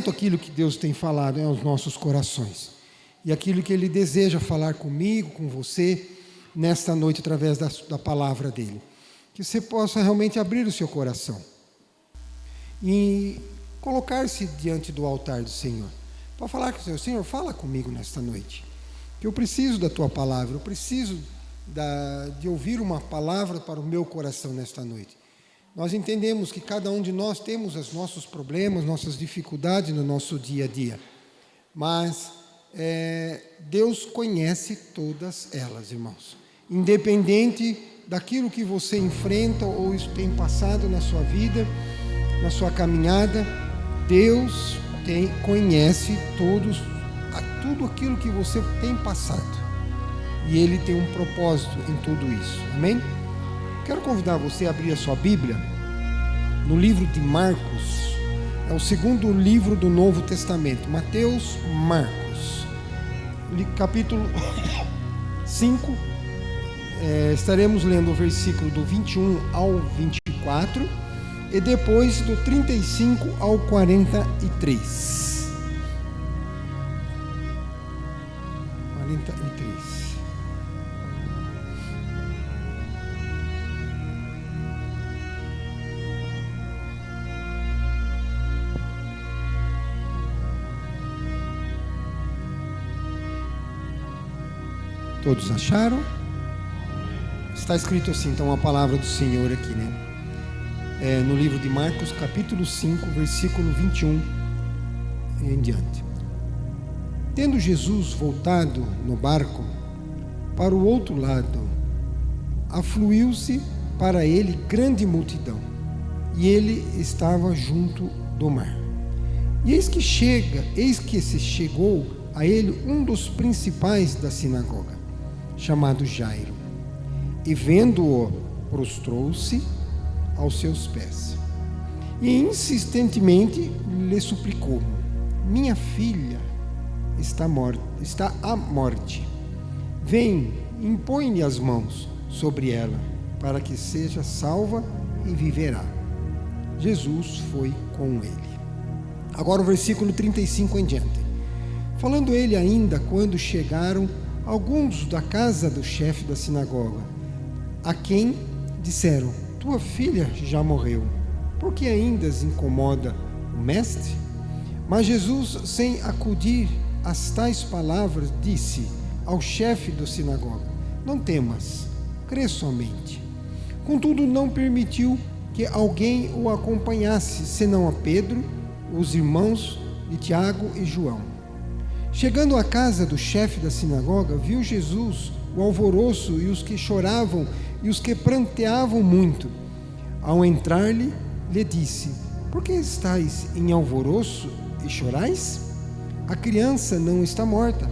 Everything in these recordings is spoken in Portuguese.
atento àquilo que Deus tem falado aos nossos corações. E aquilo que Ele deseja falar comigo, com você, nesta noite, através da palavra dEle. Que você possa realmente abrir o seu coração e colocar-se diante do altar do Senhor, para falar com o Senhor: Senhor, fala comigo nesta noite, que eu preciso da Tua palavra, eu preciso de ouvir uma palavra para o meu coração nesta noite. Nós entendemos que cada um de nós temos os nossos problemas, nossas dificuldades no nosso dia a dia, mas Deus conhece todas elas, irmãos. Independente daquilo que você enfrenta ou tem passado na sua vida, na sua caminhada, Deus conhece tudo aquilo que você tem passado. E Ele tem um propósito em tudo isso. Amém? Quero convidar você a abrir a sua Bíblia no livro de Marcos. É o segundo livro do Novo Testamento. Mateus, Marcos. Capítulo 5. Estaremos lendo o versículo do 21 ao 24. E depois do 35 ao 43. 43. Todos acharam? Está escrito assim, então, a palavra do Senhor aqui, né? No livro de Marcos, capítulo 5, versículo 21 em diante. Tendo Jesus voltado no barco para o outro lado, afluiu-se para ele grande multidão, e ele estava junto do mar. E eis que se chegou a ele um dos principais da sinagoga, chamado Jairo, e vendo-o, prostrou-se aos seus pés e insistentemente lhe suplicou: minha filha está à morte. Vem, impõe-lhe as mãos sobre ela, para que seja salva e viverá. Jesus foi com ele. Agora o versículo 35 em diante. Falando ele ainda, quando chegaram alguns da casa do chefe da sinagoga, a quem disseram: tua filha já morreu, por que ainda incomoda o mestre? Mas Jesus, sem acudir às tais palavras, disse ao chefe da sinagoga: não temas, crê somente. Contudo, não permitiu que alguém o acompanhasse, senão a Pedro, os irmãos de Tiago e João. Chegando à casa do chefe da sinagoga, viu Jesus o alvoroço e os que choravam e os que pranteavam muito. Ao entrar-lhe, lhe disse: por que estáis em alvoroço e chorais? A criança não está morta,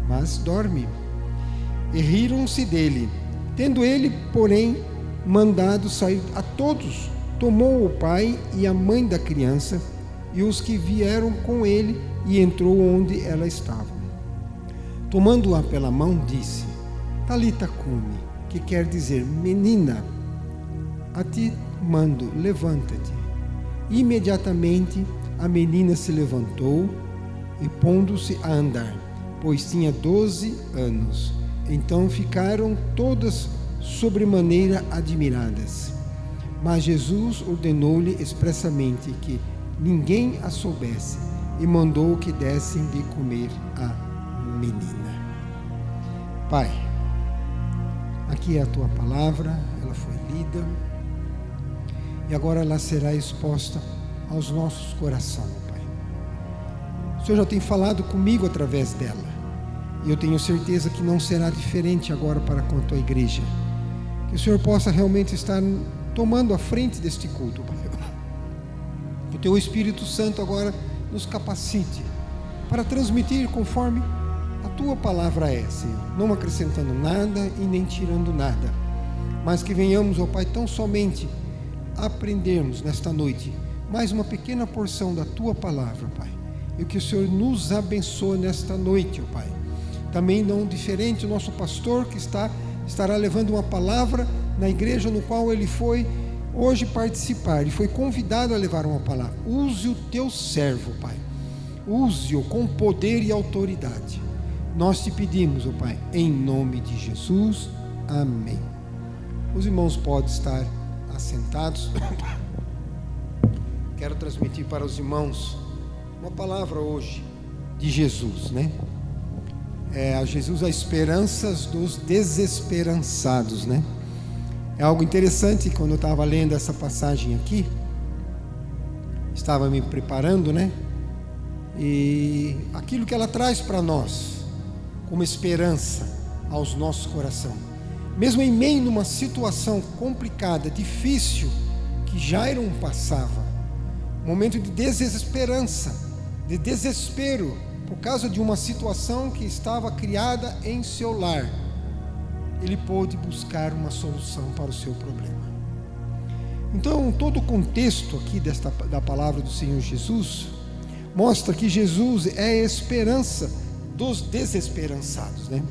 mas dorme. E riram-se dele. Tendo ele, porém, mandado sair a todos, tomou o pai e a mãe da criança e os que vieram com ele, e entrou onde ela estava. Tomando-a pela mão, disse: Talita cumi, que quer dizer: menina, a ti mando, levanta-te. Imediatamente a menina se levantou e pondo-se a andar, pois tinha 12 anos. Então ficaram todas sobremaneira admiradas. Mas Jesus ordenou-lhe expressamente que ninguém a soubesse, e mandou que dessem de comer a menina. Pai, aqui é a tua palavra, ela foi lida, e agora ela será exposta aos nossos corações, Pai. O Senhor já tem falado comigo através dela, e eu tenho certeza que não será diferente agora para com a tua igreja. Que o Senhor possa realmente estar tomando a frente deste culto, Pai. Que o teu Espírito Santo agora nos capacite para transmitir conforme a tua palavra é, Senhor, não acrescentando nada e nem tirando nada, mas que venhamos, ó Pai, tão somente aprendermos nesta noite mais uma pequena porção da tua palavra, Pai, e que o Senhor nos abençoe nesta noite, ó Pai. Também não diferente o nosso pastor que estará levando uma palavra na igreja no qual ele foi hoje participar, e foi convidado a levar uma palavra. Use o teu servo, Pai, use-o com poder e autoridade. Nós te pedimos, ó Pai, em nome de Jesus. Amém. Os irmãos podem estar assentados. Quero transmitir para os irmãos uma palavra hoje de Jesus, né? A Jesus a esperança dos desesperançados, né? É algo interessante. Quando eu estava lendo essa passagem aqui, estava me preparando, né? E aquilo que ela traz para nós como esperança aos nossos corações, mesmo em meio a uma situação complicada, difícil, que Jairo passava, momento de desesperança, de desespero, por causa de uma situação que estava criada em seu lar, ele pôde buscar uma solução para o seu problema. Então, todo o contexto aqui da palavra do Senhor Jesus mostra que Jesus é a esperança dos desesperançados, né?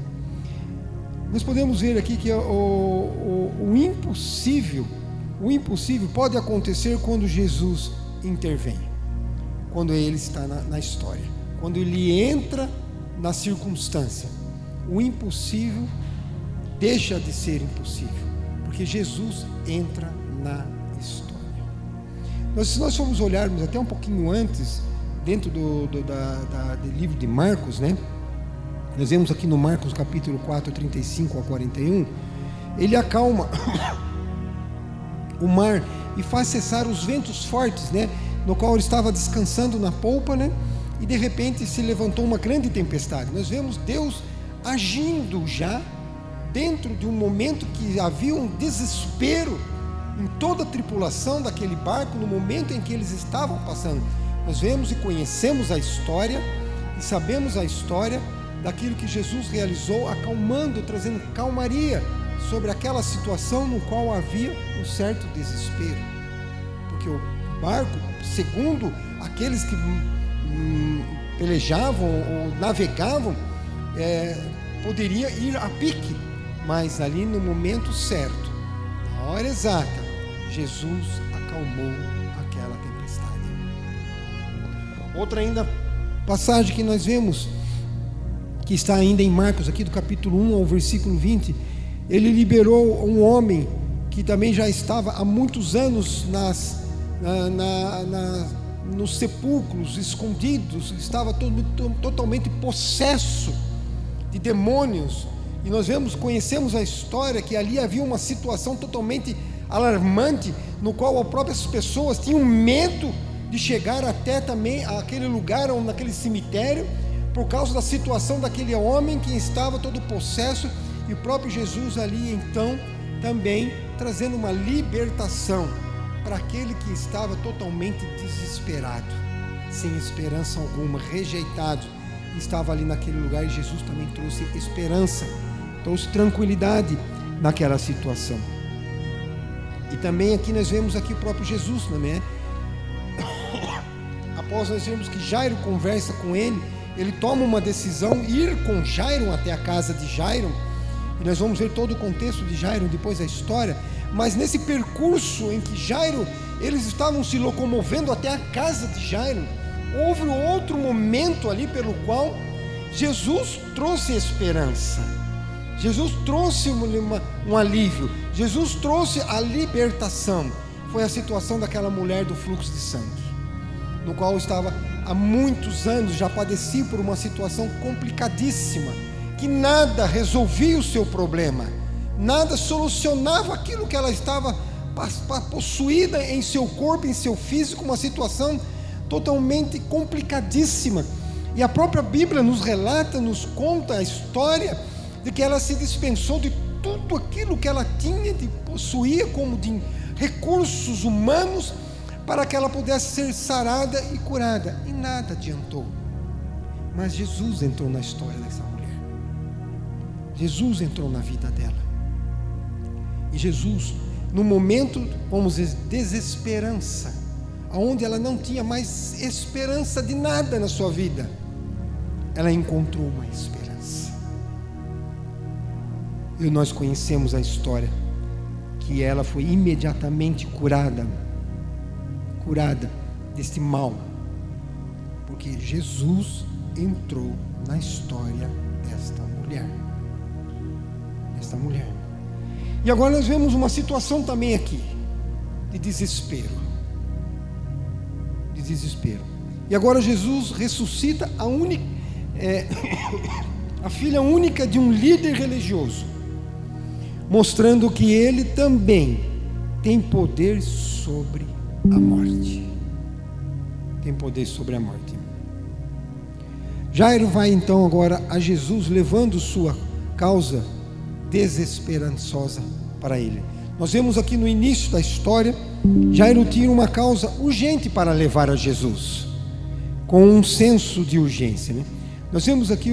Nós podemos ver aqui que o impossível pode acontecer quando Jesus intervém, quando Ele está na história, quando Ele entra na circunstância. O impossível deixa de ser impossível, porque Jesus entra na história. Se nós formos olharmos até um pouquinho antes, dentro do livro de Marcos, né? Nós vemos aqui no Marcos capítulo 4, 35 a 41, Ele acalma o mar e faz cessar os ventos fortes, né? No qual Ele estava descansando na polpa, né? E de repente se levantou uma grande tempestade. Nós vemos Deus agindo já dentro de um momento que havia um desespero em toda a tripulação daquele barco, no momento em que eles estavam passando. Nós vemos e conhecemos a história e sabemos a história daquilo que Jesus realizou, acalmando, trazendo calmaria sobre aquela situação no qual havia um certo desespero, porque o barco, segundo aqueles que pelejavam ou navegavam, poderia ir a pique, mas ali no momento certo, na hora exata, Jesus acalmou aquela tempestade. Outra ainda passagem que nós vemos, que está ainda em Marcos, aqui do capítulo 1 ao versículo 20, Ele liberou um homem que também já estava há muitos anos nos sepulcros, escondidos, estava totalmente possesso de demônios. E nós conhecemos a história que ali havia uma situação totalmente alarmante, no qual as próprias pessoas tinham medo de chegar até também aquele lugar, ou naquele cemitério, por causa da situação daquele homem que estava todo possesso, e o próprio Jesus ali então também trazendo uma libertação para aquele que estava totalmente desesperado, sem esperança alguma, rejeitado, estava ali naquele lugar, e Jesus também trouxe esperança, trouxe tranquilidade naquela situação. E também aqui nós vemos aqui o próprio Jesus, não é? Após nós vemos que Jairo conversa com ele toma uma decisão, ir com Jairo até a casa de Jairo, e nós vamos ver todo o contexto de Jairo depois da história. Mas nesse percurso em que Jairo, eles estavam se locomovendo até a casa de Jairo, houve outro momento ali pelo qual Jesus trouxe esperança, Jesus trouxe um alívio, Jesus trouxe a libertação. Foi a situação daquela mulher do fluxo de sangue, no qual estava há muitos anos, já padecia por uma situação complicadíssima, que nada resolvia o seu problema, nada solucionava aquilo que ela estava possuída em seu corpo, em seu físico, uma situação totalmente complicadíssima. E a própria Bíblia nos relata, nos conta a história de que ela se dispensou de tudo aquilo que ela possuía como de recursos humanos, para que ela pudesse ser sarada e curada, e nada adiantou. Mas Jesus entrou na história dessa mulher, Jesus entrou na vida dela, e Jesus, no momento, vamos dizer, desesperança, aonde ela não tinha mais esperança de nada na sua vida, ela encontrou uma esperança. E nós conhecemos a história, que ela foi imediatamente curada deste mal, porque Porque Jesus entrou na história desta mulher. E agora nós vemos uma situação também aqui de desespero. E agora Jesus ressuscita a filha única de um líder religioso, mostrando que ele também tem poder sobre a morte. Jairo vai então agora a Jesus, levando sua causa desesperançosa para ele. Nós vemos aqui no início da história, Jairo tinha uma causa urgente para levar a Jesus, com um senso de urgência, né? Nós vemos aqui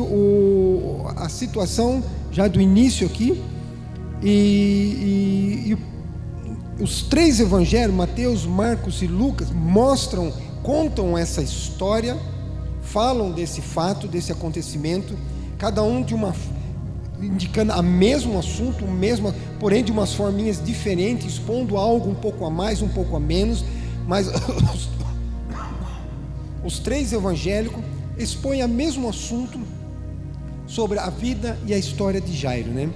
a situação já do início aqui, e os três evangelhos, Mateus, Marcos e Lucas, contam essa história, falam desse fato, desse acontecimento, cada um indicando o mesmo assunto, porém de umas forminhas diferentes, expondo algo um pouco a mais, um pouco a menos, mas os três evangélicos expõem o mesmo assunto sobre a vida e a história de Jairo, né?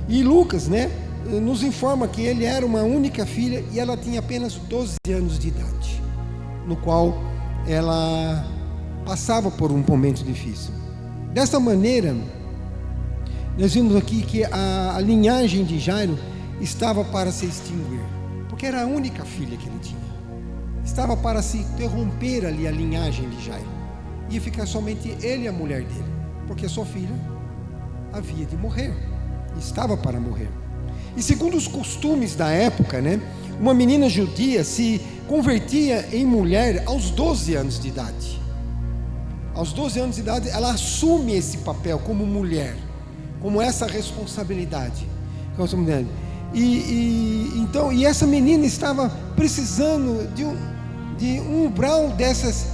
E Lucas, né, nos informa que ele era uma única filha e ela tinha apenas 12 anos de idade, no qual ela passava por um momento difícil. Dessa maneira, nós vimos aqui que a linhagem de Jairo estava para se extinguir, porque era a única filha que ele tinha. Estava para se interromper ali a linhagem de Jairo. Ia ficar somente ele e a mulher dele, porque a sua filha havia de morrer, estava para morrer. E segundo os costumes da época, né, uma menina judia se convertia em mulher aos 12 anos de idade. Aos 12 anos de idade, ela assume esse papel como mulher, como essa responsabilidade. E essa menina estava precisando de um umbral dessas,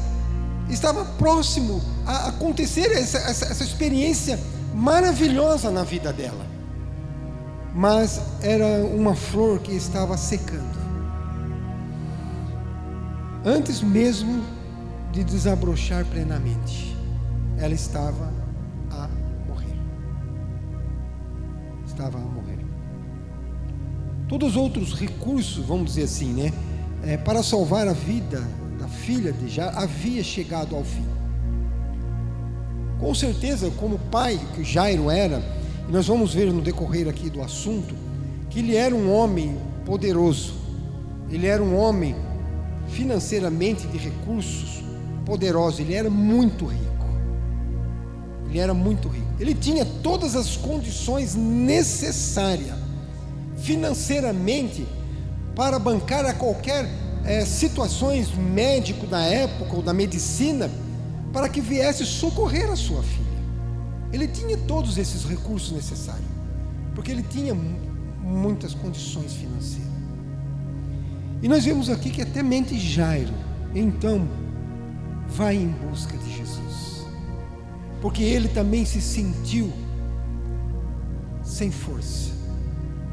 estava próximo a acontecer essa experiência maravilhosa na vida dela, mas era uma flor que estava secando, antes mesmo de desabrochar plenamente. Ela estava a morrer. Todos os outros recursos, vamos dizer assim, né, para salvar a vida da filha de Jairo havia chegado ao fim. Com certeza, como pai que Jairo era, e nós vamos ver no decorrer aqui do assunto, que ele era um homem poderoso, ele era um homem financeiramente de recursos poderoso, ele era muito rico, ele tinha todas as condições necessárias financeiramente para bancar a qualquer situações médico da época ou da medicina, para que viesse socorrer a sua filha. Ele tinha todos esses recursos necessários, porque ele tinha muitas condições financeiras. E nós vemos aqui que até mente Jairo, então, vai em busca de Jesus, porque ele também se sentiu sem força,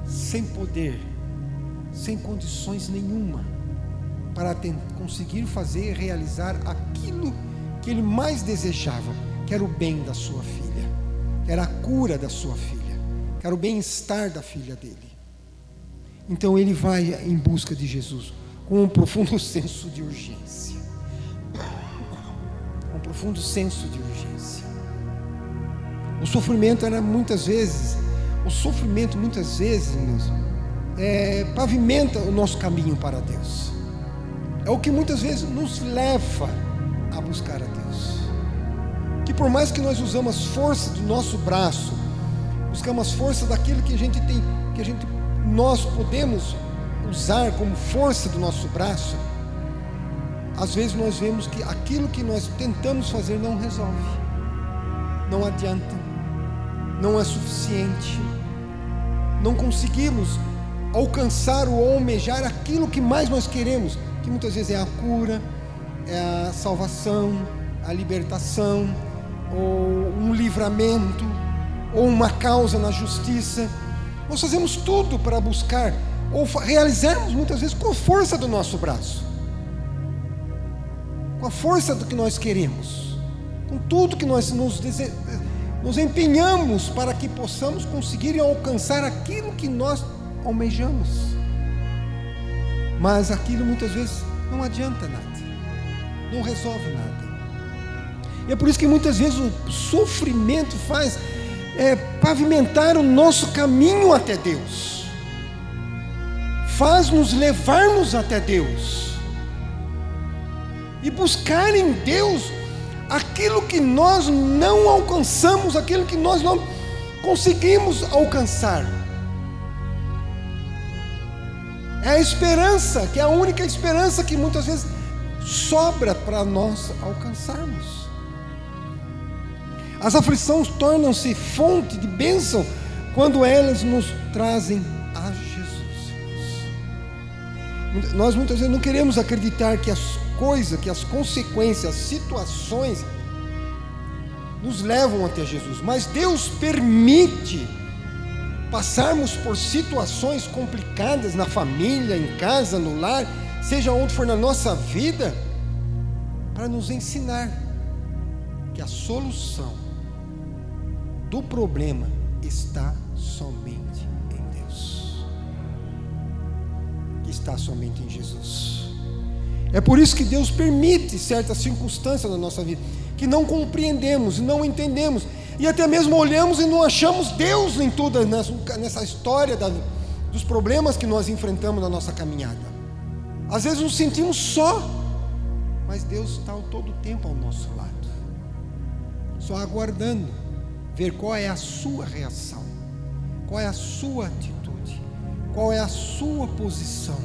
sem poder, sem condições nenhuma para conseguir fazer e realizar aquilo que ele mais desejava, que era o bem da sua filha, que era a cura da sua filha, que era o bem-estar da filha dele. Então ele vai em busca de Jesus com um profundo senso de urgência. O sofrimento muitas vezes, irmãos, pavimenta o nosso caminho para Deus. É o que muitas vezes nos leva a buscar a Deus. Que por mais que nós usamos as forças do nosso braço, buscamos as forças daquilo que a gente tem, nós podemos usar como força do nosso braço, às vezes nós vemos que aquilo que nós tentamos fazer não resolve, não adianta, não é suficiente, não conseguimos alcançar ou almejar aquilo que mais nós queremos, que muitas vezes é a cura, é a salvação, a libertação, ou um livramento, ou uma causa na justiça. Nós fazemos tudo para buscar, ou realizarmos muitas vezes com a força do nosso braço, com a força do que nós queremos, com tudo que nós nos empenhamos para que possamos conseguir alcançar aquilo que nós almejamos. Mas aquilo muitas vezes não adianta nada, não resolve nada. E é por isso que muitas vezes o sofrimento faz pavimentar o nosso caminho até Deus, faz nos levarmos até Deus e buscar em Deus aquilo que nós não alcançamos, aquilo que nós não conseguimos alcançar. É a esperança, que é a única esperança que muitas vezes sobra para nós alcançarmos. As aflições tornam-se fonte de bênção quando elas nos trazem a Jesus. Nós muitas vezes não queremos acreditar que as coisas, que as consequências, as situações nos levam até Jesus, mas Deus permite passarmos por situações complicadas na família, em casa, no lar, seja onde for na nossa vida, para nos ensinar que a solução do problema está somente em Deus, que está somente em Jesus. É por isso que Deus permite certas circunstâncias na nossa vida que não compreendemos, não entendemos, e até mesmo olhamos e não achamos Deus em tudo nessa história dos problemas que nós enfrentamos na nossa caminhada. Às vezes nos sentimos só, mas Deus está todo o tempo ao nosso lado, só aguardando ver qual é a sua reação, qual é a sua atitude, qual é a sua posição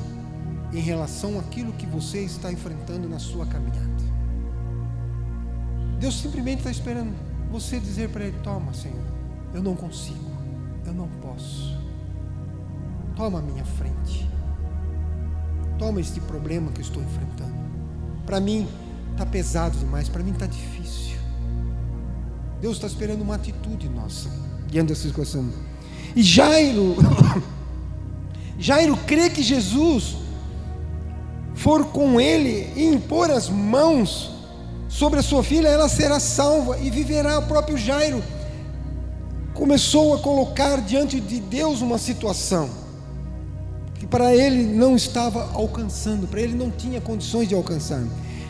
em relação àquilo que você está enfrentando na sua caminhada. Deus simplesmente está esperando você dizer para Ele: toma, Senhor, eu não consigo, eu não posso, toma a minha frente, toma este problema que eu estou enfrentando. Para mim está pesado demais, para mim está difícil. Deus está esperando uma atitude nossa diante dessa situação. E Jairo crê que Jesus for com ele e impor as mãos sobre a sua filha, ela será salva e viverá. O próprio Jairo começou a colocar diante de Deus uma situação que para ele não estava alcançando, para ele não tinha condições de alcançar.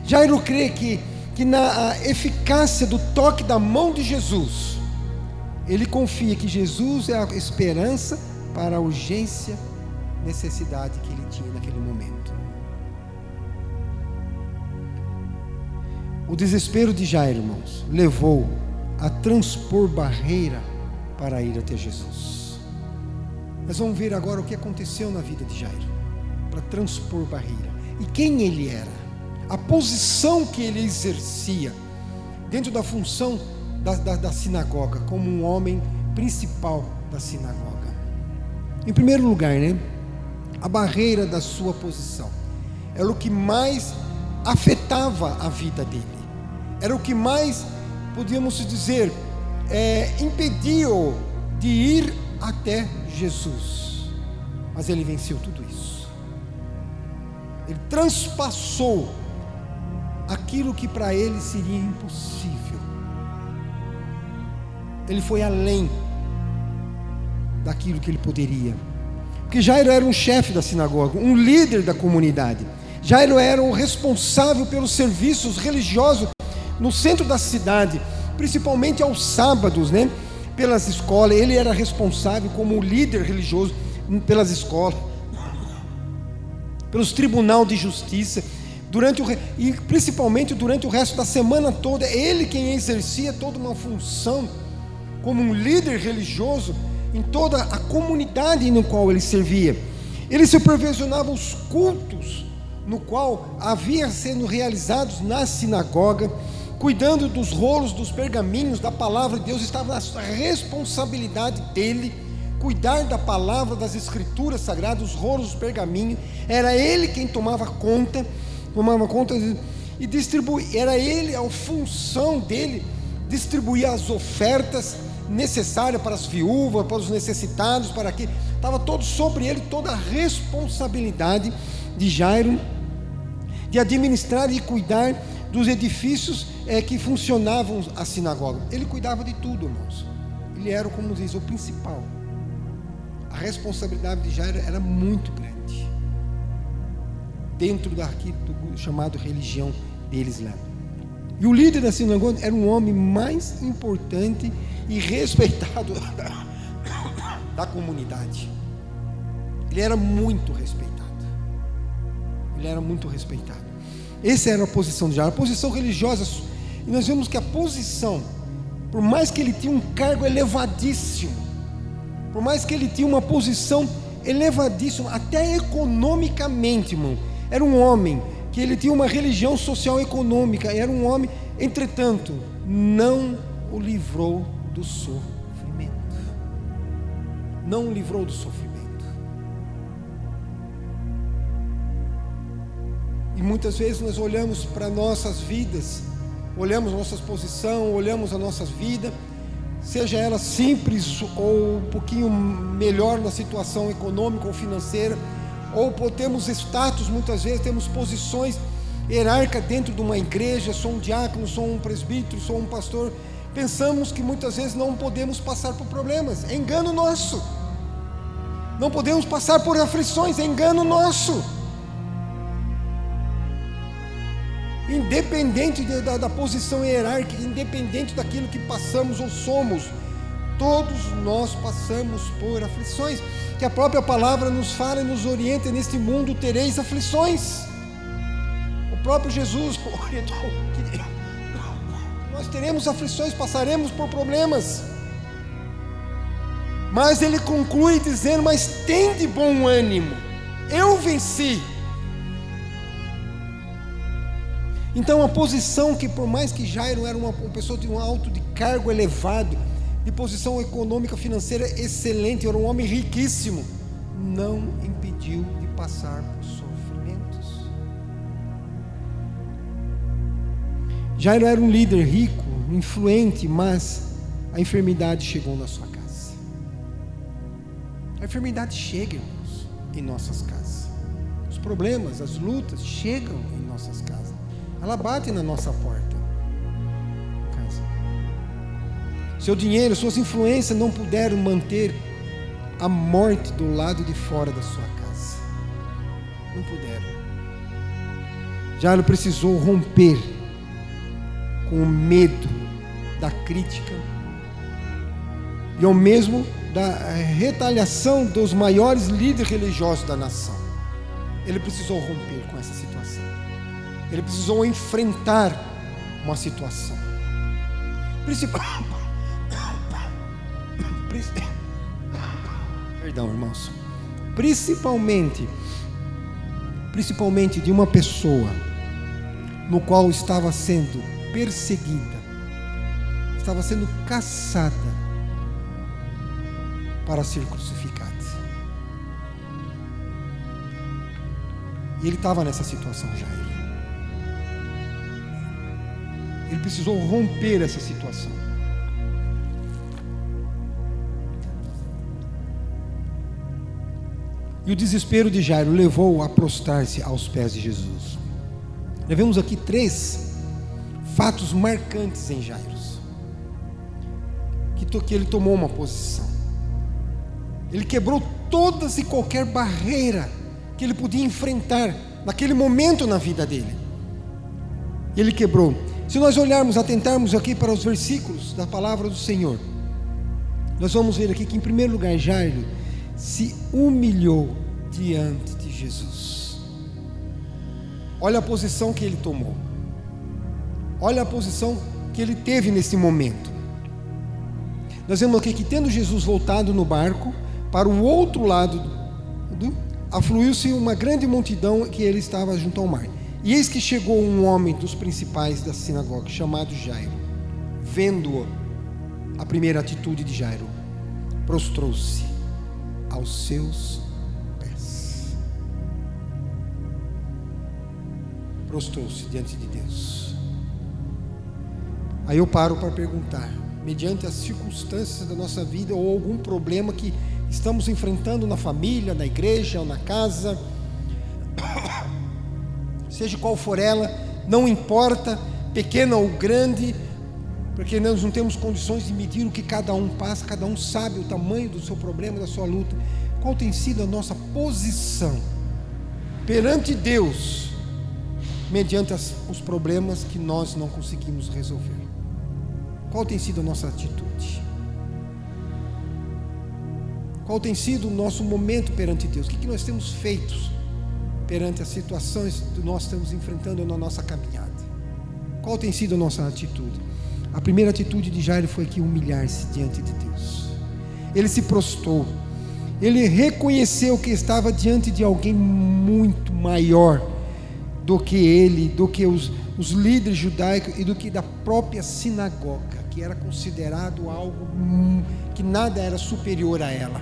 Jairo crê que na eficácia do toque da mão de Jesus, ele confia que Jesus é a esperança para a urgência, necessidade que ele tinha naquele momento. O desespero de Jairo, irmãos, levou a transpor barreira para ir até Jesus. Nós vamos ver agora o que aconteceu na vida de Jairo para transpor barreira e quem ele era, a posição que ele exercia dentro da função da sinagoga, como um homem principal da sinagoga. Em primeiro lugar, a barreira da sua posição era o que mais afetava a vida dele, era o que mais, podíamos dizer, impediu de ir até Jesus. Mas ele venceu tudo isso, ele transpassou aquilo que para ele seria impossível. Ele foi além daquilo que ele poderia, porque Jairo era um chefe da sinagoga, um líder da comunidade. Jairo era o responsável pelos serviços religiosos no centro da cidade, principalmente aos sábados, pelas escolas. Ele era responsável como líder religioso pelas escolas, pelos tribunais de justiça, e principalmente durante o resto da semana toda. Ele quem exercia toda uma função como um líder religioso em toda a comunidade no qual ele servia. Ele supervisionava os cultos no qual havia sendo realizados na sinagoga, cuidando dos rolos, dos pergaminhos da palavra de Deus. Estava na responsabilidade dele cuidar da palavra, das escrituras sagradas, os rolos, os pergaminhos. Era ele quem tomava conta e distribuía. Era ele, a função dele, distribuir as ofertas necessárias para as viúvas, para os necessitados, para que estava todo sobre ele, toda a responsabilidade de Jairo de administrar e cuidar dos edifícios que funcionavam a sinagoga. Ele cuidava de tudo, irmãos. Ele era, como diz, o principal. A responsabilidade de Jairo era muito grande dentro daquilo chamado religião deles lá. E o líder da sinagoga era um homem mais importante e respeitado da comunidade. Ele era muito respeitado. Ele era muito respeitado. Essa era a posição de Jairo, a posição religiosa. E nós vemos que a posição, por mais que ele tinha um cargo elevadíssimo, por mais que ele tinha uma posição elevadíssima, até economicamente, irmão, era um homem que ele tinha uma religião social econômica, era um homem, entretanto, não o livrou do sofrimento. Não o livrou do sofrimento. E muitas vezes nós olhamos para nossas vidas, olhamos a nossa posição, olhamos a nossa vida, seja ela simples ou um pouquinho melhor na situação econômica ou financeira, ou temos status, muitas vezes temos posições hierárquicas dentro de uma igreja, sou um diácono, sou um presbítero, sou um pastor, pensamos que muitas vezes não podemos passar por problemas, é engano nosso. Não podemos passar por aflições, é engano nosso. Independente da posição hierárquica, independente daquilo que passamos ou somos, todos nós passamos por aflições, que a própria palavra nos fala e nos orienta: neste mundo tereis aflições. O próprio Jesus orientou que nós teremos aflições, passaremos por problemas, mas ele conclui dizendo: mas tende bom ânimo, eu venci. Então a posição que, por mais que Jairo era uma pessoa de um alto de cargo elevado, de posição econômica financeira excelente, era um homem riquíssimo, não impediu de passar por sofrimentos. Jairo era um líder rico, influente, mas a enfermidade chegou na sua casa. A enfermidade chega, irmãos, em nossas casas. Os problemas, as lutas chegam em nossas casas. Ela bate na nossa porta. Casa. Seu dinheiro, suas influências não puderam manter a morte do lado de fora da sua casa. Não puderam. Jairo precisou romper com o medo da crítica e ao mesmo da retaliação dos maiores líderes religiosos da nação. Ele precisou romper com essa situação. Ele precisou enfrentar uma situação. Perdão, irmãos. Principalmente de uma pessoa no qual estava sendo perseguida, estava sendo caçada para ser crucificado. E ele estava nessa situação, Jairo. Ele precisou romper essa situação. E o desespero de Jairo levou-o a prostrar-se aos pés de Jesus. Nós vemos aqui 3 fatos marcantes em Jairo, que ele tomou uma posição. Ele quebrou todas e qualquer barreira que ele podia enfrentar naquele momento na vida dele. Ele quebrou. Se nós olharmos, atentarmos aqui para os versículos da palavra do Senhor, nós vamos ver aqui que, em primeiro lugar, Jairo se humilhou diante de Jesus. Olha a posição que ele tomou. Olha a posição que ele teve nesse momento. Nós vemos aqui que, tendo Jesus voltado no barco para o outro lado, afluiu-se uma grande multidão, que ele estava junto ao mar. E eis que chegou um homem dos principais da sinagoga, chamado Jairo. Vendo a primeira atitude de Jairo, prostrou-se aos seus pés. Prostrou-se diante de Deus. Aí eu paro para perguntar, mediante as circunstâncias da nossa vida, ou algum problema que estamos enfrentando na família, na igreja ou na casa, seja qual for ela, não importa, pequena ou grande, porque nós não temos condições de medir o que cada um passa, cada um sabe o tamanho do seu problema, da sua luta. Qual tem sido a nossa posição perante Deus, mediante os problemas que nós não conseguimos resolver? Qual tem sido a nossa atitude? Qual tem sido o nosso momento perante Deus? O que nós temos feito perante as situações que nós estamos enfrentando na nossa caminhada? Qual tem sido a nossa atitude? A primeira atitude de Jairo foi que humilhar-se diante de Deus. Ele se prostrou. Ele reconheceu que estava diante de alguém muito maior do que ele, do que os líderes judaicos e do que da própria sinagoga, que era considerado algo que nada era superior a ela.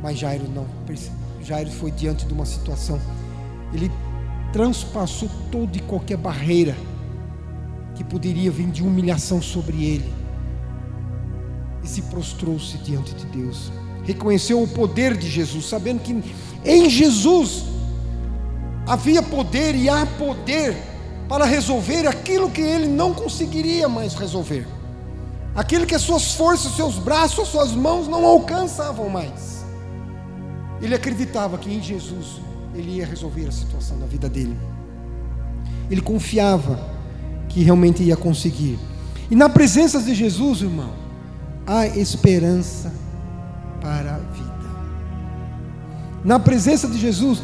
Mas Jairo não. Jairo foi diante de uma situação. Ele transpassou toda e qualquer barreira que poderia vir de humilhação sobre ele, e se prostrou-se diante de Deus. Reconheceu o poder de Jesus, sabendo que em Jesus havia poder e há poder para resolver aquilo que ele não conseguiria mais resolver, aquilo que as suas forças, seus braços, as suas mãos não alcançavam mais. Ele acreditava que em Jesus ele ia resolver a situação da vida dele. Ele confiava que realmente ia conseguir. E na presença de Jesus, irmão, há esperança para a vida. Na presença de Jesus,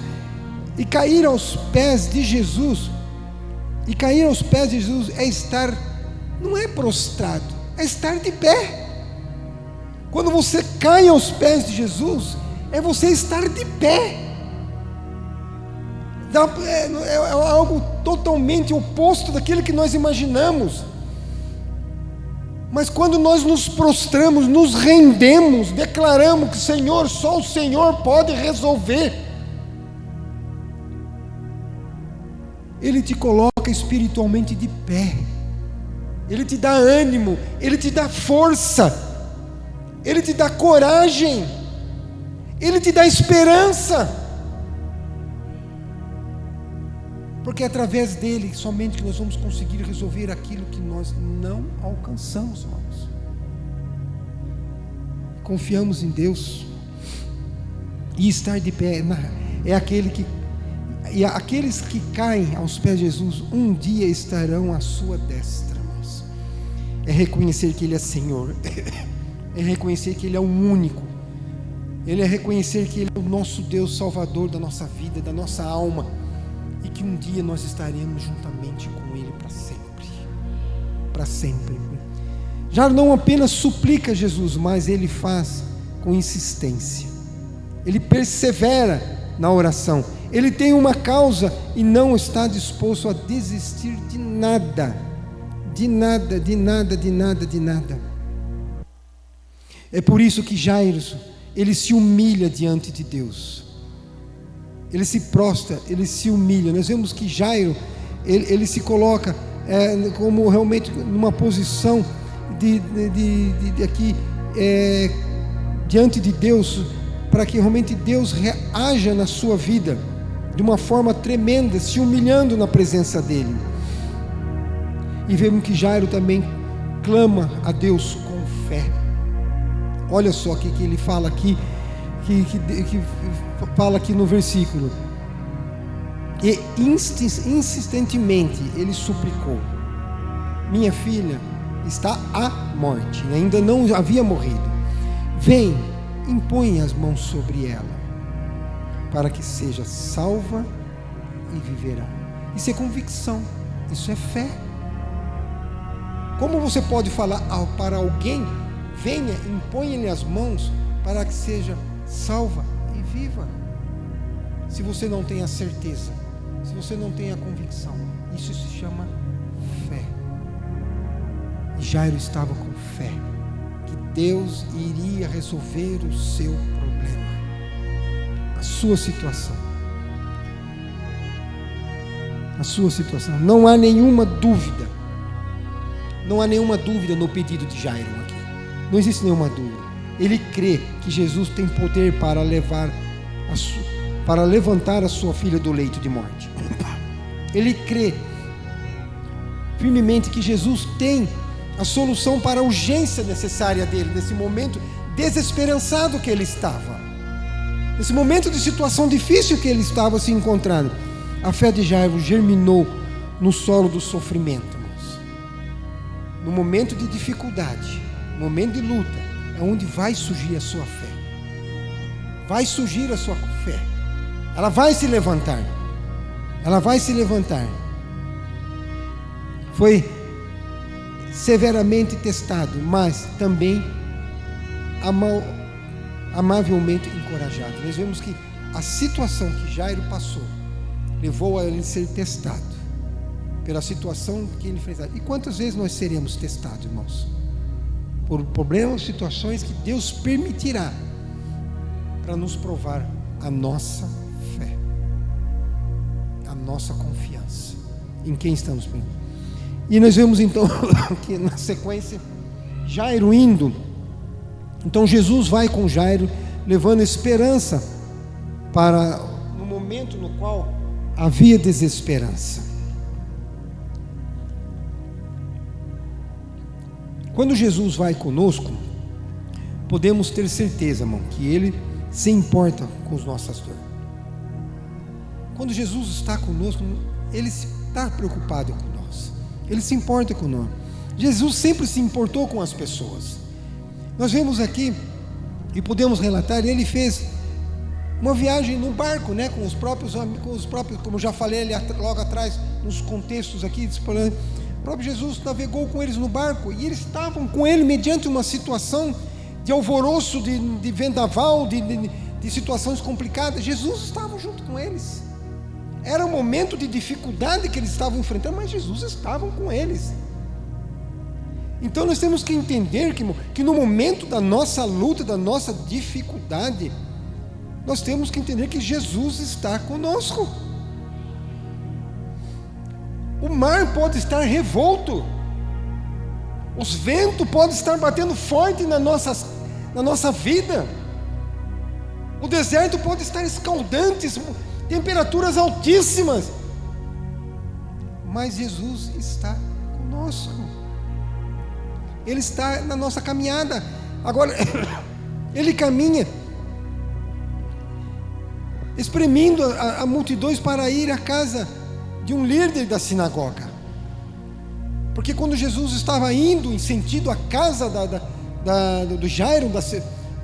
e cair aos pés de Jesus, é estar, não é prostrado, é estar de pé. Quando você cai aos pés de Jesus, é você estar de pé. É algo totalmente oposto daquilo que nós imaginamos. Mas quando nós nos prostramos, nos rendemos, declaramos que Senhor, só o Senhor pode resolver, Ele te coloca espiritualmente de pé, Ele te dá ânimo, Ele te dá força, Ele te dá coragem, Ele te dá esperança. Porque é através dele somente que nós vamos conseguir resolver aquilo que nós não alcançamos, irmãos. Confiamos em Deus. E estar de pé é aquele que, e aqueles que caem aos pés de Jesus um dia estarão à sua destra, irmãos. É reconhecer que Ele é Senhor, é reconhecer que Ele é o único, Ele é reconhecer que Ele é o nosso Deus Salvador da nossa vida, da nossa alma, e que um dia nós estaremos juntamente com Ele para sempre. Para sempre. Já não apenas suplica Jesus, mas ele faz com insistência. Ele persevera na oração. Ele tem uma causa e não está disposto a desistir de nada. De nada, de nada, de nada, de nada. É por isso que Jairo, ele se humilha diante de Deus. Ele se prostra, ele se humilha. Nós vemos que Jairo, ele se coloca como realmente numa posição de aqui, diante de Deus, para que realmente Deus reaja na sua vida de uma forma tremenda, se humilhando na presença dele. E vemos que Jairo também clama a Deus com fé. Olha só o que ele fala aqui, que fala aqui no versículo. E insistentemente ele suplicou: minha filha está à morte, ainda não havia morrido. Vem, impõe as mãos sobre ela, para que seja salva e viverá. Isso é convicção, isso é fé. Como você pode falar para alguém: venha, impõe-lhe as mãos para que seja salva e viva, se você não tem a certeza, se você não tem a convicção? Isso se chama fé. E Jairo estava com fé que Deus iria resolver o seu problema, a sua situação. A sua situação. Não há nenhuma dúvida. Não há nenhuma dúvida no pedido de Jairo aqui. Não existe nenhuma dúvida. Ele crê que Jesus tem poder para levantar a sua filha do leito de morte. Ele crê firmemente que Jesus tem a solução para a urgência necessária dele, nesse momento desesperançado que ele estava, nesse momento de situação difícil que ele estava se encontrando. A fé de Jairo germinou no solo do sofrimento, irmãos. No momento de dificuldade, no momento de luta, é onde vai surgir a sua fé. Vai surgir a sua fé. Ela vai se levantar. Ela vai se levantar. Foi severamente testado, mas também amavelmente encorajado. Nós vemos que a situação que Jairo passou levou a ele ser testado pela situação que ele enfrentava. E quantas vezes nós seremos testados, irmãos? Por problemas, situações que Deus permitirá para nos provar a nossa fé, a nossa confiança em quem estamos bem. E nós vemos então que na sequência Jairo indo. Então Jesus vai com Jairo, levando esperança para no momento no qual havia desesperança. Quando Jesus vai conosco, podemos ter certeza, irmão, que Ele se importa com as nossas dores. Quando Jesus está conosco, Ele está preocupado com nós. Ele se importa com nós. Jesus sempre se importou com as pessoas. Nós vemos aqui e podemos relatar, Ele fez uma viagem no barco, né, com os próprios, como já falei ali logo atrás, nos contextos aqui, o próprio Jesus navegou com eles no barco, e eles estavam com Ele mediante uma situação de alvoroço, de vendaval, de situações complicadas. Jesus estava junto com eles. Era um momento de dificuldade que eles estavam enfrentando, mas Jesus estava com eles. Então nós temos que entender que no momento da nossa luta, da nossa dificuldade, nós temos que entender que Jesus está conosco. O mar pode estar revolto, os ventos podem estar batendo forte na nossa vida, o deserto pode estar escaldante, temperaturas altíssimas, mas Jesus está conosco. Ele está na nossa caminhada. Agora Ele caminha espremindo a multidões para ir à casa de um líder da sinagoga, porque quando Jesus estava indo em sentido à casa do Jairo,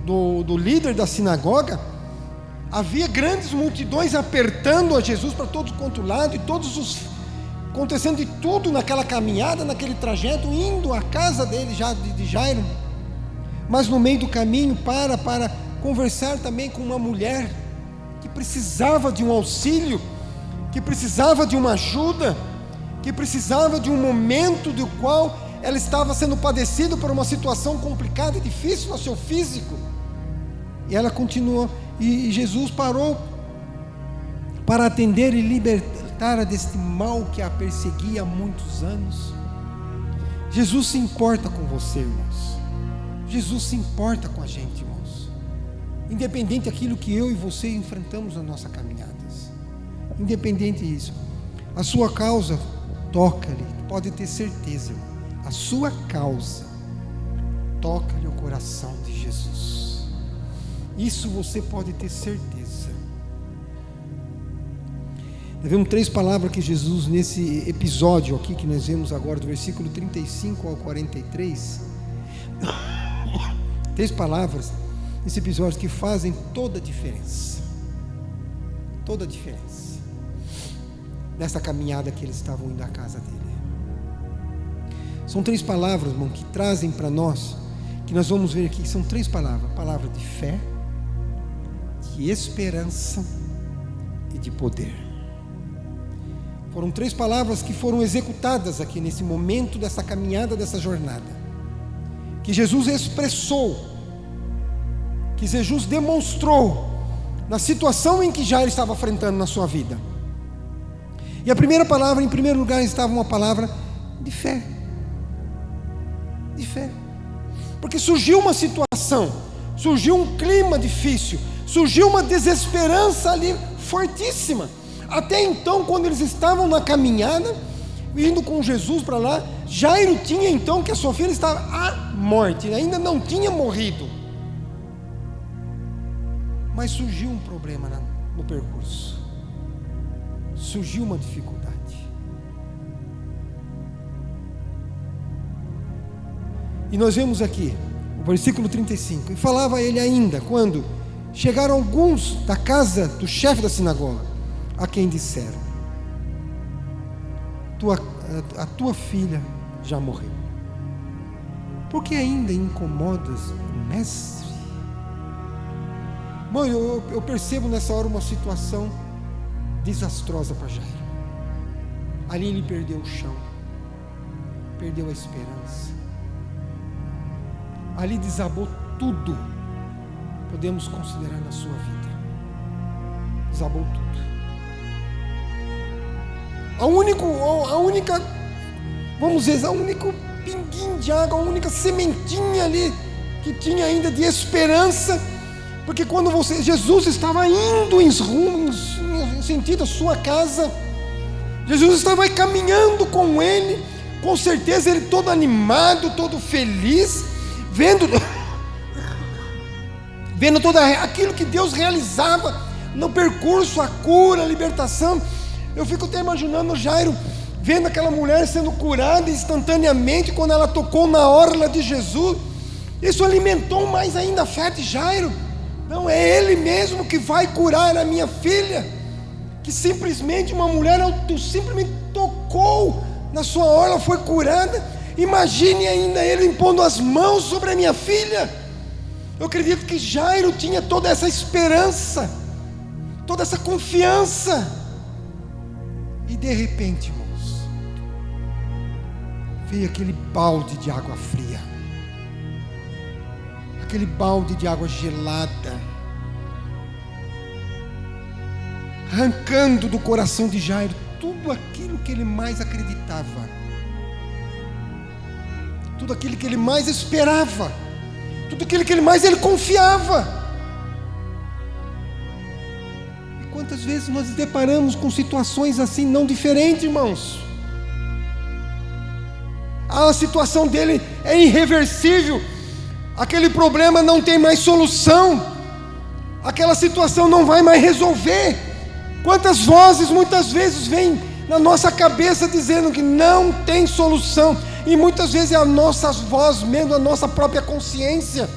do líder da sinagoga, havia grandes multidões apertando a Jesus para todo quanto lado, e acontecendo de tudo naquela caminhada, naquele trajeto, indo à casa dele, já de Jairo. Mas no meio do caminho para conversar também com uma mulher que precisava de um auxílio, que precisava de uma ajuda, que precisava de um momento do qual ela estava sendo padecida por uma situação complicada e difícil no seu físico. E ela continuou, e Jesus parou para atender e libertar deste mal que a perseguia há muitos anos. Jesus se importa com você, irmãos. Jesus se importa com a gente, irmãos. Independente daquilo que eu e você enfrentamos nas nossas caminhadas, independente disso, a sua causa toca-lhe, pode ter certeza, irmão. A sua causa toca-lhe o coração de Jesus. Isso você pode ter certeza. Nós vemos 3 palavras que Jesus, nesse episódio aqui que nós vemos agora, do versículo 35 ao 43, 3 palavras nesse episódio que fazem toda a diferença. Toda a diferença nessa caminhada que eles estavam indo à casa dele. São 3 palavras, irmão, que trazem para nós, que nós vamos ver aqui, são 3 palavras: palavra de fé, de esperança e de poder. Foram 3 palavras que foram executadas aqui nesse momento dessa caminhada, dessa jornada, que Jesus expressou, que Jesus demonstrou na situação em que Jairo estava enfrentando na sua vida. E a primeira palavra, em primeiro lugar, estava uma palavra de fé. De fé. Porque surgiu uma situação, surgiu um clima difícil, surgiu uma desesperança ali fortíssima. Até então, quando eles estavam na caminhada, indo com Jesus para lá. Jairo tinha então que a sua filha estava à morte, ainda não tinha morrido. Mas surgiu um problema no percurso, surgiu uma dificuldade. E nós vemos aqui, o versículo 35, e falava ele ainda, quando chegaram alguns da casa do chefe da sinagoga, a quem disseram: a tua filha já morreu, por que ainda incomodas o mestre? Mãe, eu percebo nessa hora uma situação desastrosa para Jairo. Ali ele perdeu o chão, perdeu a esperança. Ali desabou tudo, podemos considerar na sua vida. Desabou tudo. A única, vamos dizer, a única pinguinho de água, a única sementinha ali que tinha ainda de esperança, porque quando Jesus estava indo em sentido à sua casa, Jesus estava caminhando com ele, com certeza ele todo animado, todo feliz, vendo todo aquilo que Deus realizava no percurso, a cura, a libertação. Eu fico até imaginando Jairo vendo aquela mulher sendo curada instantaneamente quando ela tocou na orla de Jesus. Isso alimentou mais ainda a fé de Jairo. Não, é Ele mesmo que vai curar a minha filha, que simplesmente uma mulher simplesmente tocou na sua orla, foi curada. Imagine ainda ele impondo as mãos sobre a minha filha. Eu acredito que Jairo tinha toda essa esperança, toda essa confiança. E de repente, irmãos, veio aquele balde de água fria, aquele balde de água gelada, arrancando do coração de Jairo tudo aquilo que ele mais acreditava, tudo aquilo que ele mais esperava, tudo aquilo que ele mais confiava. E quantas vezes nós nos deparamos com situações assim, não diferentes, irmãos? A situação dele é irreversível, aquele problema não tem mais solução, aquela situação não vai mais resolver. Quantas vozes muitas vezes vêm na nossa cabeça dizendo que não tem solução, e muitas vezes é a nossa voz mesmo, a nossa própria consciência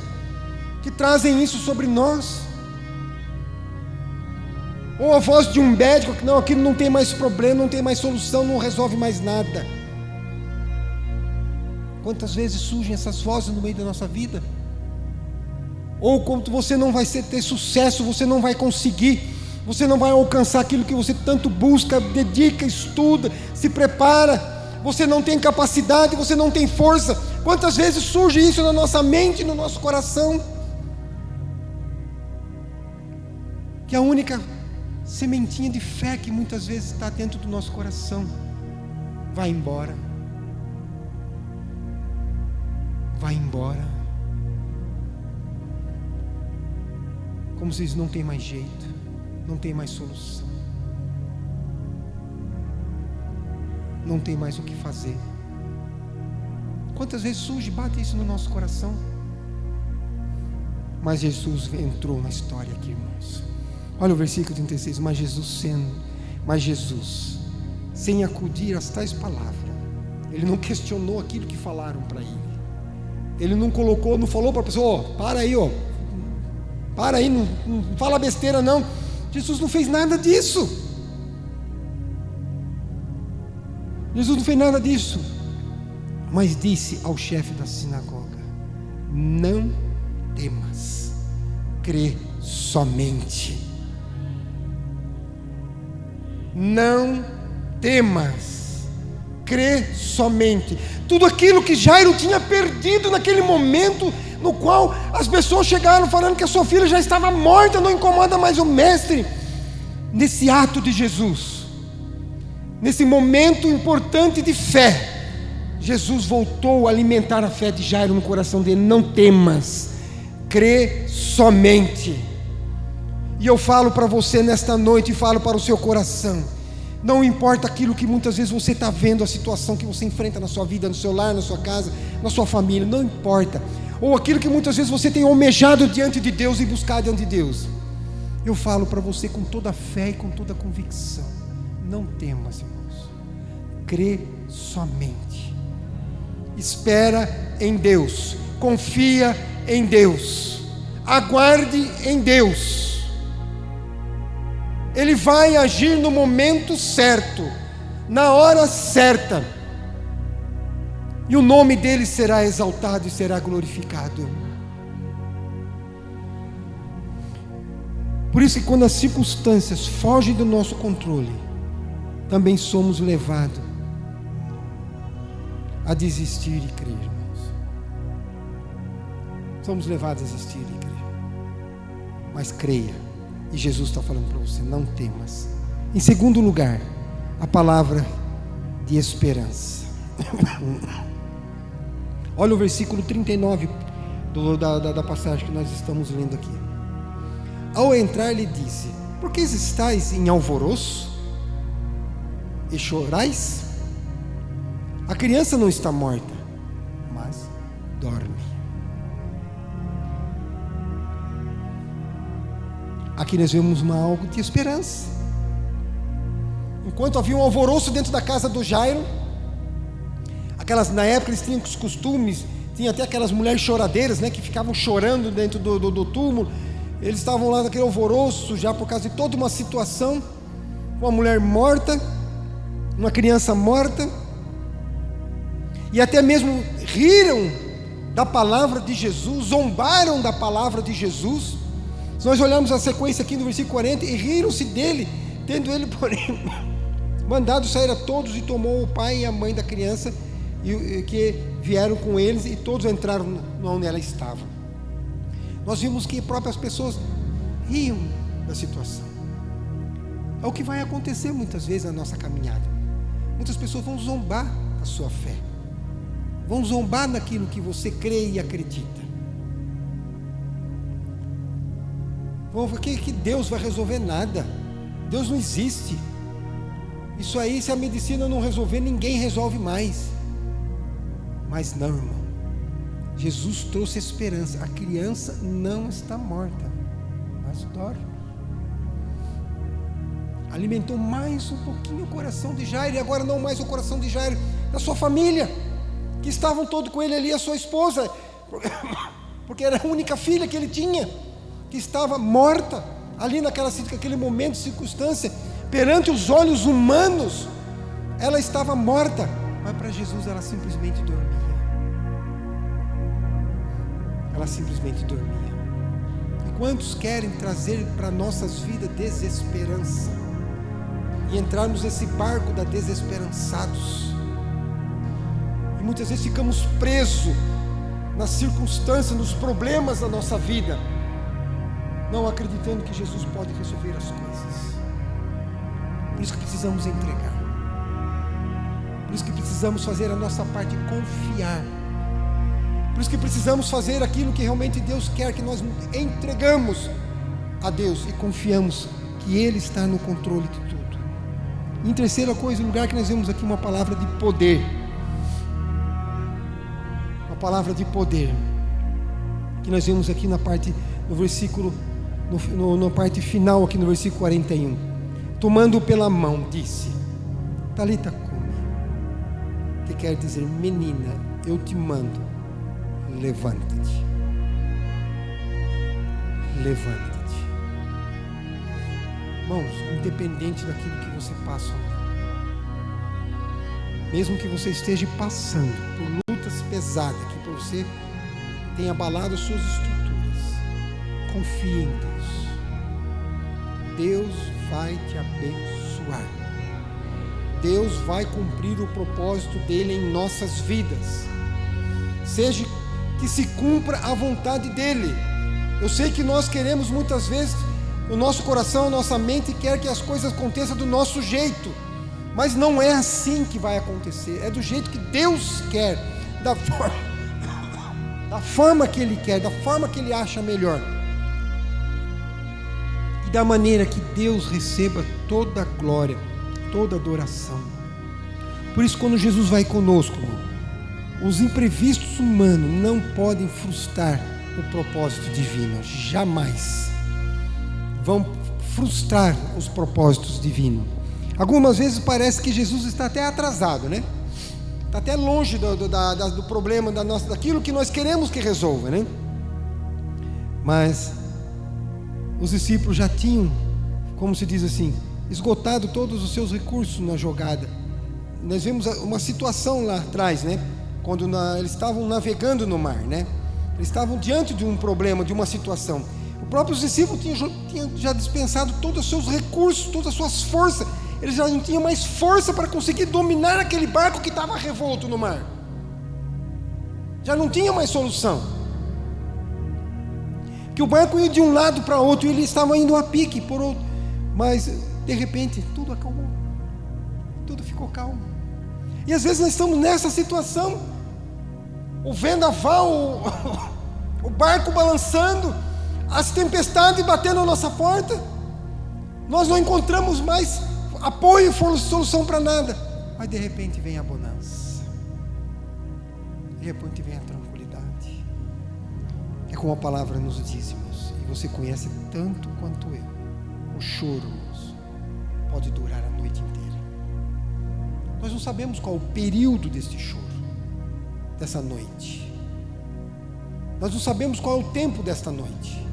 que trazem isso sobre nós, ou a voz de um médico que não, aquilo não tem mais problema, não tem mais solução, não resolve mais nada. Quantas vezes surgem essas vozes no meio da nossa vida? Ou como você não vai ter sucesso, você não vai conseguir, você não vai alcançar aquilo que você tanto busca, dedica, estuda, se prepara, você não tem capacidade, você não tem força. Quantas vezes surge isso na nossa mente, no nosso coração? Que a única sementinha de fé que muitas vezes está dentro do nosso coração vai embora. Vai embora. Como se diz, não tem mais jeito, não tem mais solução, não tem mais o que fazer. Quantas vezes surge, bate isso no nosso coração? Mas Jesus entrou na história aqui, irmãos. Olha o versículo 36. Mas Jesus, sem acudir às tais palavras, ele não questionou aquilo que falaram para ele. Ele não falou para a pessoa: para aí, não fala besteira não. Jesus não fez nada disso. Jesus não fez nada disso, mas disse ao chefe da sinagoga: não temas, crê somente. Não temas, crê somente. Tudo aquilo que Jairo tinha perdido naquele momento, no qual as pessoas chegaram falando que a sua filha já estava morta, não incomoda mais o mestre. Nesse ato de Jesus, nesse momento importante de fé, Jesus voltou a alimentar a fé de Jairo no coração dele. Não temas, crê somente. E eu falo para você nesta noite, e falo para o seu coração: Não importa aquilo que muitas vezes você está vendo, a situação que você enfrenta na sua vida, no seu lar, na sua casa, na sua família, não importa. Ou aquilo que muitas vezes você tem almejado diante de Deus e buscado diante de Deus. Eu falo para você com toda a fé e com toda a convicção: não temas, irmãos. Crê somente. Espera em Deus. Confia em Deus. Aguarde em Deus. Ele vai agir no momento certo, na hora certa, e o nome dele será exaltado e será glorificado. Por isso que quando as circunstâncias fogem do nosso controle, também somos levados a desistir e crer, irmãos. Somos levados a desistir e crer. Mas creia. E Jesus está falando para você: não temas. Em segundo lugar, a palavra de esperança. Olha o versículo 39 da passagem que nós estamos lendo aqui. Ao entrar, ele disse: por que estáis em alvoroço e chorais? A criança não está morta, mas dorme. Aqui nós vemos algo de esperança. Enquanto havia um alvoroço dentro da casa do Jairo, na época eles tinham os costumes, tinha até aquelas mulheres choradeiras, né, que ficavam chorando dentro do túmulo. Eles estavam lá naquele alvoroço já por causa de toda uma situação, uma mulher morta, uma criança morta, e até mesmo riram da palavra de Jesus, zombaram da palavra de Jesus. Se nós olharmos a sequência aqui no versículo 40, e riram-se dele, tendo ele, porém, mandado sair a todos, e tomou o pai e a mãe da criança, e que vieram com eles, e todos entraram onde ela estava. Nós vimos que próprias pessoas riam da situação. É o que vai acontecer muitas vezes na nossa caminhada. Muitas pessoas vão zombar da sua fé, vão zombar naquilo que você crê e acredita. Que Deus vai resolver nada. Deus não existe. Isso aí, se a medicina não resolver, ninguém resolve mais. Mas não, irmão. Jesus trouxe esperança. A criança não está morta, mas dorme. Alimentou mais um pouquinho o coração de Jairo, e agora não mais o coração de Jairo, da sua família, que estavam todos com ele ali, a sua esposa, porque era a única filha que ele tinha, que estava morta, ali naquele momento, circunstância, perante os olhos humanos, ela estava morta, mas para Jesus ela simplesmente dormia. Ela simplesmente dormia. E quantos querem trazer para nossas vidas desesperança, e entrarmos nesse barco da desesperançados, e muitas vezes ficamos presos nas circunstâncias, nos problemas da nossa vida, não acreditando que Jesus pode resolver as coisas. Por isso que precisamos entregar, por isso que precisamos fazer a nossa parte, confiar, por isso que precisamos fazer aquilo que realmente Deus quer, que nós entregamos a Deus e confiamos que Ele está no controle de tudo. Em terceira coisa, lugar que nós vemos aqui uma palavra de poder, uma palavra de poder, que nós vemos aqui na parte, no versículo, na parte final aqui no versículo 41, tomando-o pela mão, disse: Talita cumi, que quer dizer, menina, eu te mando, levanta-te. Levanta-te. Irmãos, independente daquilo que você passa, mesmo que você esteja passando por lutas pesadas, que você tenha abalado suas estruturas, confie em Deus. Deus vai te abençoar. Deus vai cumprir o propósito dele em nossas vidas. Seja que se cumpra a vontade dele. Eu sei que nós queremos muitas vezes, o nosso coração, a nossa mente quer que as coisas aconteçam do nosso jeito, mas não é assim que vai acontecer. É do jeito que Deus quer, da forma que Ele quer, da forma que Ele acha melhor, e da maneira que Deus receba toda a glória, toda adoração. Por isso, quando Jesus vai conosco, os imprevistos humanos não podem frustrar o propósito divino, jamais vão frustrar os propósitos divinos. Algumas vezes parece que Jesus está até atrasado, né? Está até longe do problema, daquilo que nós queremos que resolva, né? Mas os discípulos já tinham, como se diz assim, esgotado todos os seus recursos na jogada. Nós vemos uma situação lá atrás, né? Quando eles estavam navegando no mar, né? Eles estavam diante de um problema, de uma situação. Os próprios discípulos tinham já dispensado todos os seus recursos, todas as suas forças. Eles já não tinham mais força para conseguir dominar aquele barco que estava revolto no mar. Já não tinha mais solução. Que o barco ia de um lado para outro e eles estavam indo a pique por outro. Mas, de repente, tudo acalmou. Tudo ficou calmo. E às vezes nós estamos nessa situação. O vendaval, o barco balançando, as tempestades batendo na nossa porta. Nós não encontramos mais apoio e solução para nada. Mas de repente vem a bonança. De repente vem a tranquilidade. É como a palavra nos diz, irmãos, e você conhece tanto quanto eu. O choro, irmãos, pode durar a noite inteira. Nós não sabemos qual o período deste choro, dessa noite. Nós não sabemos qual é o tempo desta noite.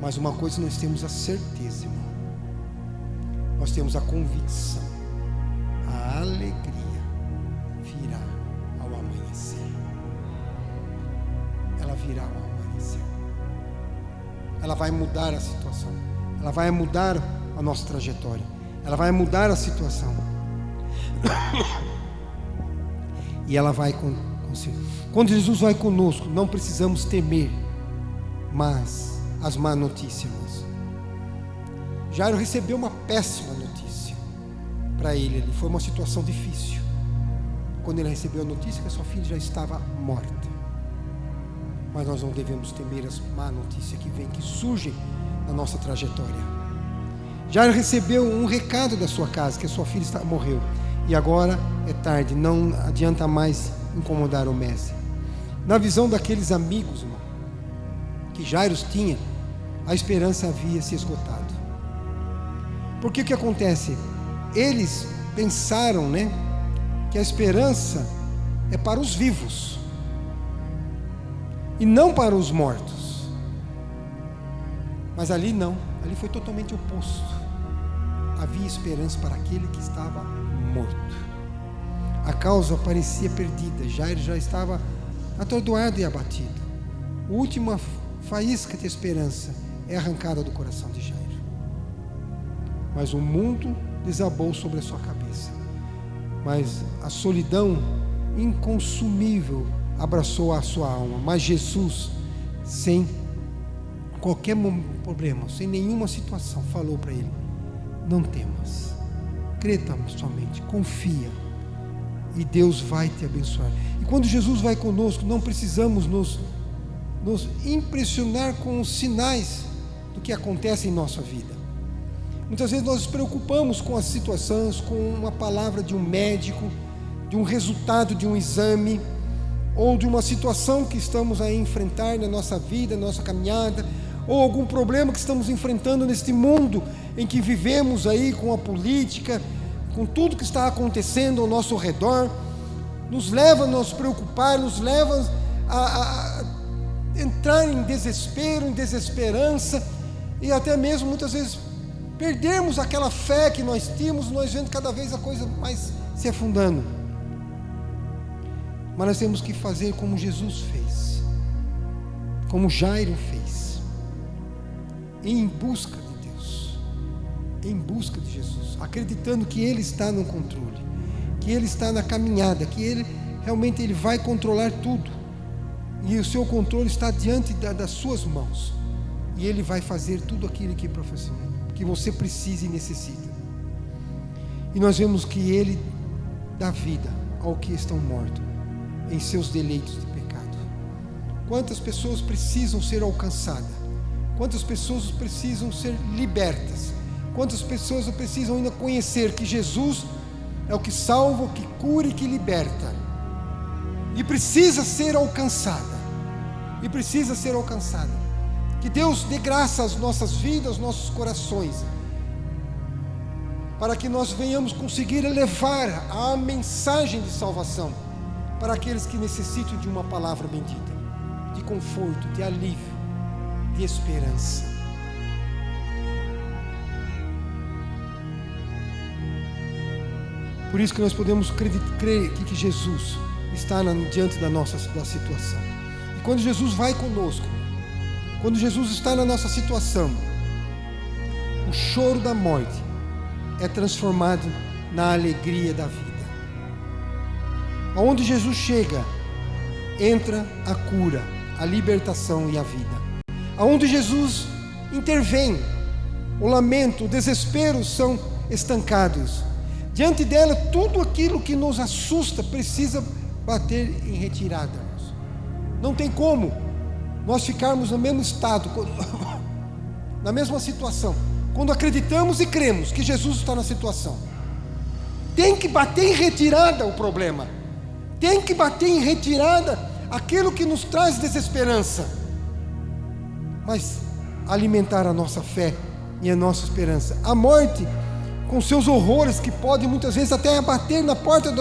Mas uma coisa nós temos a certeza, irmão. Nós temos a convicção. A alegria virá ao amanhecer. Ela virá ao amanhecer. Ela vai mudar a situação. Ela vai mudar a nossa trajetória. Ela vai mudar a situação. E ela vai consigo. Quando Jesus vai conosco, não precisamos temer mais as más notícias. Jairo recebeu uma péssima notícia para ele. Foi uma situação difícil. Quando ele recebeu a notícia que a sua filha já estava morta. Mas nós não devemos temer as más notícias que vêm, que surgem na nossa trajetória. Jairo recebeu um recado da sua casa, que a sua filha morreu. E agora é tarde, não adianta mais incomodar o mestre. Na visão daqueles amigos, irmão, que Jairo tinha, a esperança havia se esgotado. Porque o que acontece? Eles pensaram, né, que a esperança é para os vivos e não para os mortos. Mas ali não, ali foi totalmente oposto. Havia esperança para aquele que estava morto. A causa parecia perdida. Jairo já estava atordoado e abatido. A última faísca de esperança é arrancada do coração de Jairo. Mas o mundo desabou sobre a sua cabeça. Mas a solidão inconsumível abraçou a sua alma. Mas Jesus, sem qualquer problema, sem nenhuma situação, falou para ele: não temas, crê somente, confia, e Deus vai te abençoar. E quando Jesus vai conosco, não precisamos nos impressionar com os sinais do que acontece em nossa vida. Muitas vezes nós nos preocupamos com as situações, com uma palavra de um médico, de um resultado de um exame, ou de uma situação que estamos a enfrentar na nossa vida, na nossa caminhada, ou algum problema que estamos enfrentando neste mundo em que vivemos aí, com a política, com tudo que está acontecendo ao nosso redor. Nos leva a nos preocupar, nos leva a entrar em desespero, em desesperança, e até mesmo muitas vezes perdermos aquela fé que nós tínhamos, nós vendo cada vez a coisa mais se afundando. Mas nós temos que fazer como Jesus fez, como Jairo fez, em busca de Deus, em busca de Jesus, acreditando que Ele está no controle, que Ele está na caminhada, que Ele realmente Ele vai controlar tudo, e o seu controle está diante das suas mãos, e Ele vai fazer tudo aquilo que você precisa e necessita. E nós vemos que Ele dá vida ao que estão mortos em seus deleitos de pecado. Quantas pessoas precisam ser alcançadas? Quantas pessoas precisam ser libertas? Quantas pessoas precisam ainda conhecer que Jesus é o que salva, o que cura e que liberta. E precisa ser alcançada. E precisa ser alcançada. Que Deus dê graça às nossas vidas, aos nossos corações, para que nós venhamos conseguir levar a mensagem de salvação para aqueles que necessitam de uma palavra bendita, de conforto, de alívio, de esperança. Por isso que nós podemos crer que Jesus está diante da nossa situação. E quando Jesus vai conosco, quando Jesus está na nossa situação, o choro da morte é transformado na alegria da vida. Aonde Jesus chega, entra a cura, a libertação e a vida. Aonde Jesus intervém, o lamento, o desespero são estancados. Diante dela, tudo aquilo que nos assusta precisa bater em retirada. Não tem como nós ficarmos no mesmo estado, na mesma situação, quando acreditamos e cremos que Jesus está na situação. Tem que bater em retirada o problema. Tem que bater em retirada aquilo que nos traz desesperança. Mas alimentar a nossa fé e a nossa esperança. A morte, com seus horrores, que pode muitas vezes até bater na porta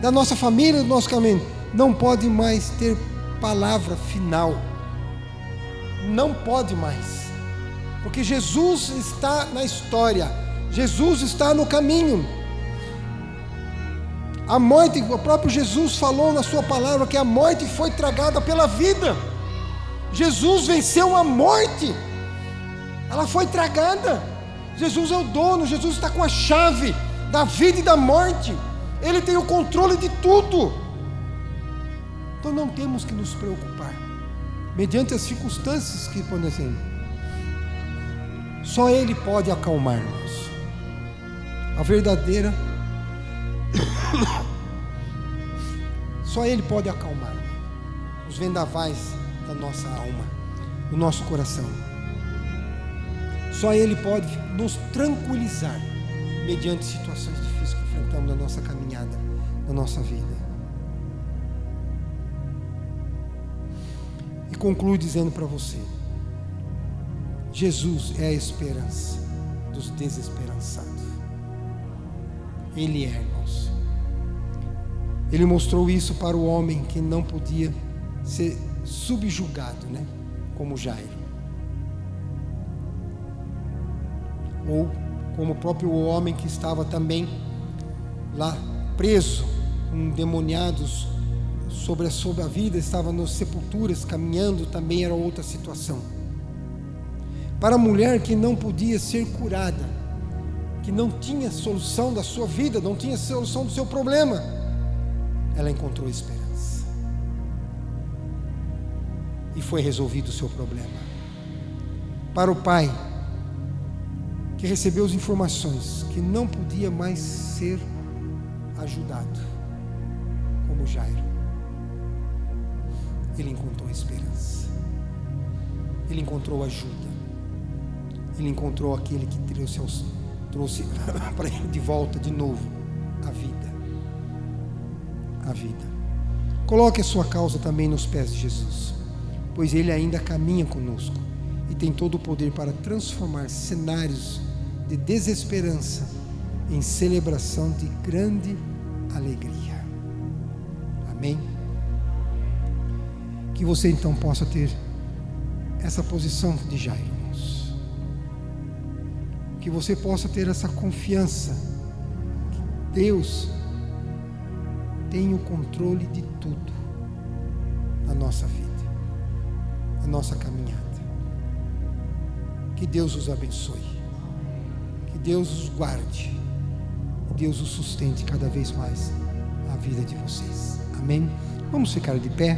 da nossa família, do nosso caminho, não pode mais ter palavra final. Não pode mais. Porque Jesus está na história. Jesus está no caminho. A morte, o próprio Jesus falou na sua palavra que a morte foi tragada pela vida. Jesus venceu a morte. Ela foi tragada. Jesus é o dono, Jesus está com a chave da vida e da morte. Ele tem o controle de tudo. Então não temos que nos preocupar mediante as circunstâncias que acontecem. Só Ele pode acalmar-nos. A verdadeira só Ele pode acalmar os vendavais da nossa alma, do nosso coração. Só Ele pode nos tranquilizar mediante situações difíceis que enfrentamos na nossa caminhada, na nossa vida. E concluo dizendo para você: Jesus é a esperança dos desesperançados. Ele é, irmãos. Ele mostrou isso para o homem que não podia ser subjugado, né? Como Jairo. Ou como o próprio homem que estava também lá preso, endemoniados sobre a vida, estava nas sepulturas caminhando, também era outra situação. Para a mulher que não podia ser curada, que não tinha solução da sua vida, não tinha solução do seu problema, ela encontrou esperança e foi resolvido o seu problema. Para o pai que recebeu as informações que não podia mais ser ajudado, como Jairo, ele encontrou esperança, ele encontrou ajuda, ele encontrou aquele que trouxe para ele de volta de novo a vida. A vida. Coloque a sua causa também nos pés de Jesus, pois Ele ainda caminha conosco e tem todo o poder para transformar cenários de desesperança em celebração de grande alegria. Amém? Que você então possa ter essa posição de Jairo, irmãos. Que você possa ter essa confiança que Deus tem o controle de tudo na nossa vida, na nossa caminhada. Que Deus os abençoe, que Deus os guarde, que Deus os sustente cada vez mais a vida de vocês. Amém? Vamos ficar de pé.